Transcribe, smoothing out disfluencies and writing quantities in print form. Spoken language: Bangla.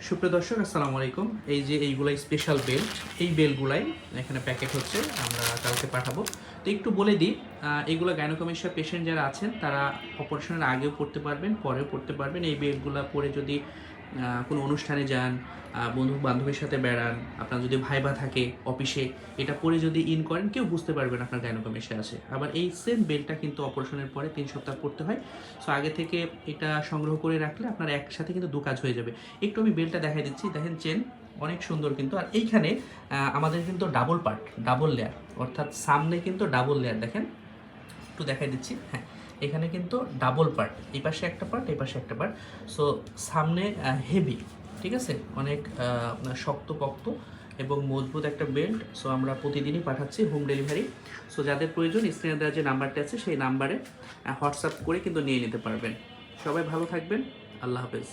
সুপ্রিয় দর্শক আসসালামু আলাইকুম। এই যে এইগুলাই স্পেশাল বেল্ট, এই বেল্টগুলাই এখানে প্যাকেট হচ্ছে, আমরা কালকে পাঠাবো। তো একটু বলে দিই, এইগুলো গাইনোকমেশিয়া পেশেন্ট যারা আছেন তারা অপারেশনের আগেও পড়তে পারবেন, পরেও পড়তে পারবেন। এই বেল্টগুলো পরে যদি কোনো অনুষ্ঠানে যান, বন্ধু বান্ধবের সাথে বেড়ান, আপনার যদি ভাইবা থাকে অফিসে, এটা পরে যদি ইন করেন কেউ বুঝতে পারবেন আপনার গাইনোকমেশিয়া আছে। আবার এই সেম বেল্টটা কিন্তু অপারেশনের পরে 3 সপ্তাহ পড়তে হয়। সো আগে থেকে এটা সংগ্রহ করে রাখলে আপনার একসাথে কিন্তু দু কাজ হয়ে যাবে। একটু আমি বেল্টটা দেখাই দিচ্ছি, দেখেন চেন অনেক সুন্দর কিন্তু। আর এইখানে আমাদের কিন্তু ডাবল পার্ট, ডাবল লেয়ার, অর্থাৎ সামনে কিন্তু ডাবল লেয়ার, দেখেন একটু দেখাই দিচ্ছি। হ্যাঁ, এখানে কিন্তু ডাবল পার্ট, এই পাশে একটা পার্ট, এই পাশে একটা পার্ট। সো সামনে হেভি, ঠিক আছে, অনেক আপনার শক্তপোক্ত এবং মজবুত একটা বেল্ট। সো আমরা প্রতিদিনই পাঠাচ্ছি হোম ডেলিভারি। সো যাদের প্রয়োজন স্ক্রিনে দেওয়া যে নাম্বারটা আছে সেই নাম্বারে হোয়াটসঅ্যাপ করে কিন্তু নিয়ে নিতে পারবেন। সবাই ভালো থাকবেন, আল্লাহ হাফেজ।